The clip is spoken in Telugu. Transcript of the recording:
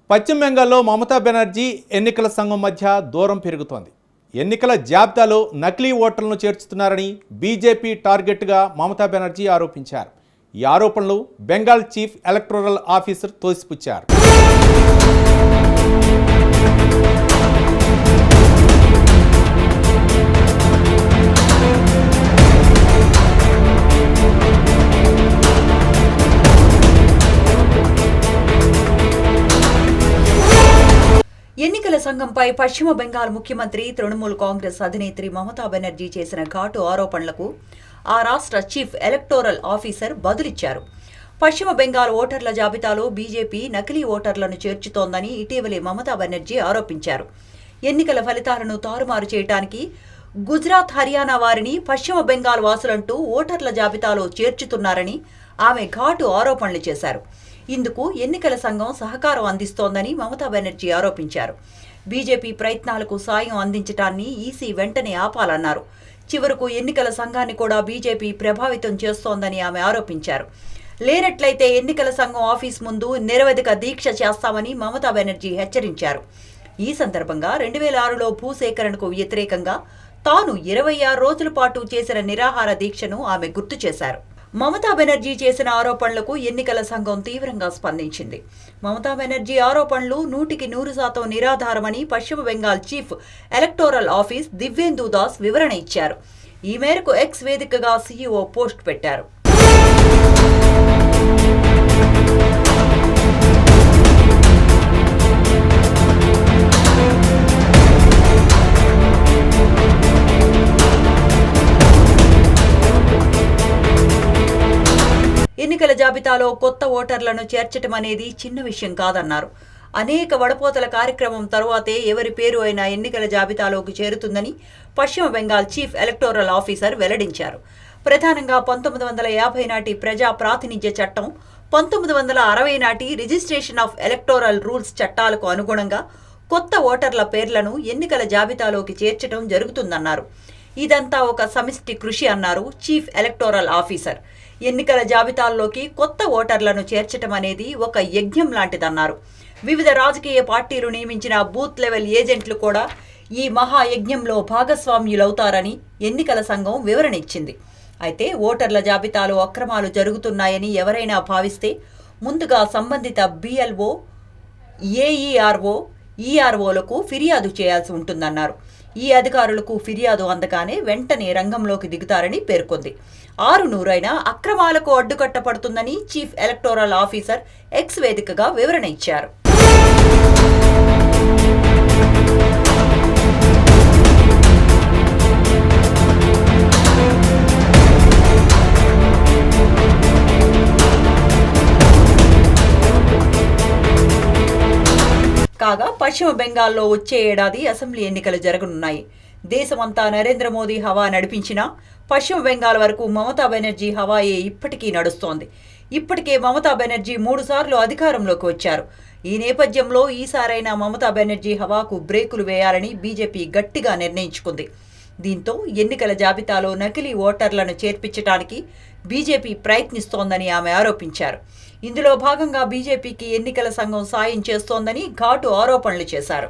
పశ్చిమ బెంగాల్లో మమతా బెనర్జీ ఎన్నికల సంఘం మధ్య దూరం పెరుగుతోంది. ఎన్నికల జాబితాలో నకిలీ ఓటర్లను చేర్చుతున్నారని బీజేపీ టార్గెట్గా మమతా బెనర్జీ ఆరోపించారు. ఈ ఆరోపణలు బెంగాల్ చీఫ్ ఎలక్టోరల్ ఆఫీసర్ తోసిపుచ్చారు. ఎన్నికల సంఘంపై పశ్చిమ బెంగాల్ ముఖ్యమంత్రి తృణమూల్ కాంగ్రెస్ అధినేత్రి మమతా బెనర్జీ చేసిన ఘాటు ఆరోపణలకు ఆ రాష్ట్ర చీఫ్ ఎలక్టోరల్ ఆఫీసర్ బదులిచ్చారు. పశ్చిమ బెంగాల్ ఓటర్ల జాబితాలో బీజేపీ నకిలీ ఓటర్లను చేర్చుతోందని ఇటీవలే మమతా బెనర్జీ ఆరోపించారు. ఎన్నికల ఫలితాలను తారుమారు చేయడానికి గుజరాత్, హర్యానా వారిని పశ్చిమ బెంగాల్ వాసులంటూ ఓటర్ల జాబితాలో చేర్చుతున్నారని ఆమె ఘాటు ఆరోపణలు చేశారు. ఇందుకు ఎన్నికల సంఘం సహకారం అందిస్తోందని మమతా బెనర్జీ ఆరోపించారు. బీజేపీ ప్రయత్నాలకు సాయం అందించడాన్ని ఈసీ వెంటనే ఆపాలన్నారు. చివరకు ఎన్నికల సంఘాన్ని కూడా బీజేపీ ప్రభావితం చేస్తోందని ఆమె ఆరోపించారు. లేనట్లయితే ఎన్నికల సంఘం ఆఫీస్ ముందు నిరవధిక దీక్ష చేస్తామని మమతా బెనర్జీ హెచ్చరించారు. ఈ సందర్భంగా 2006లో భూసేకరణకు వ్యతిరేకంగా తాను 26 రోజుల పాటు చేసిన నిరాహార దీక్షను ఆమె గుర్తు చేశారు. మమతా బెనర్జీ చేసిన ఆరోపణలకు ఎన్నికల సంఘం తీవ్రంగా స్పందించింది. మమతా బెనర్జీ ఆరోపణలు 100% నిరాధారమని పశ్చిమ Bengal chief electoral office Divyendu Das వివరణ ఇచ్చారు. ఈ మేరకు ఎక్స్ వేదికగా సీఈఓ పోస్ట్ పెట్టారు. ఎన్నికల జాబితాలో కొత్త ఓటర్లను చేర్చడం అనేది చిన్న విషయం కాదన్నారు. అనేక వడపోతల కార్యక్రమం తరువాతే ఎవరి పేరు అయినా ఎన్నికల జాబితాలోకి చేరుతుందని పశ్చిమ బెంగాల్ చీఫ్ ఎలక్టోరల్ ఆఫీసర్ వెల్లడించారు. ప్రధానంగా 1950 నాటి ప్రజా ప్రాతినిధ్య చట్టం, 1960 నాటి రిజిస్ట్రేషన్ ఆఫ్ ఎలక్టోరల్ రూల్స్ చట్టాలకు అనుగుణంగా కొత్త ఓటర్ల పేర్లను ఎన్నికల జాబితాలోకి చేర్చడం జరుగుతుందన్నారు. ఇదంతా ఒక సమిష్టి కృషి అన్నారు చీఫ్ ఎలక్టోరల్ ఆఫీసర్. ఎన్నికల జాబితాల్లోకి కొత్త ఓటర్లను చేర్చడం అనేది ఒక యజ్ఞం లాంటిదన్నారు. వివిధ రాజకీయ పార్టీలు నియమించిన బూత్ లెవెల్ ఏజెంట్లు కూడా ఈ మహాయజ్ఞంలో భాగస్వామ్యులవుతారని ఎన్నికల సంఘం వివరణ ఇచ్చింది. అయితే ఓటర్ల జాబితాలో అక్రమాలు జరుగుతున్నాయని ఎవరైనా భావిస్తే ముందుగా సంబంధిత BLO, AERO, EROలకు ఫిర్యాదు చేయాల్సి ఉంటుందన్నారు. ఈ అధికారులకు ఫిర్యాదు అందగానే వెంటనే రంగంలోకి దిగుతారని పేర్కొంది. 6 అక్రమాలకు అడ్డుకట్టపడుతుందని చీఫ్ ఎలక్టోరల్ ఆఫీసర్ ఎక్స్ వేదికగా వివరణ ఇచ్చారు. కాగా పశ్చిమ బెంగాల్లో వచ్చే ఏడాది అసెంబ్లీ ఎన్నికలు జరగనున్నాయి. దేశమంతా నరేంద్ర మోదీ హవా నడిపించినా పశ్చిమ బెంగాల్ వరకు మమతా బెనర్జీ హవాయే ఇప్పటికీ నడుస్తోంది. ఇప్పటికే మమతా బెనర్జీ 3 సార్లు అధికారంలోకి వచ్చారు. ఈ నేపథ్యంలో ఈసారైనా మమతా బెనర్జీ హవాకు బ్రేకులు వేయాలని బీజేపీ గట్టిగా నిర్ణయించుకుంది. దీంతో ఎన్నికల జాబితాలో నకిలీ ఓటర్లను చేర్పించడానికి బీజేపీ ప్రయత్నిస్తోందని ఆమె ఆరోపించారు. ఇందులో భాగంగా బీజేపీకి ఎన్నికల సంఘం సాయం చేస్తోందని ఘాటు ఆరోపణలు చేశారు.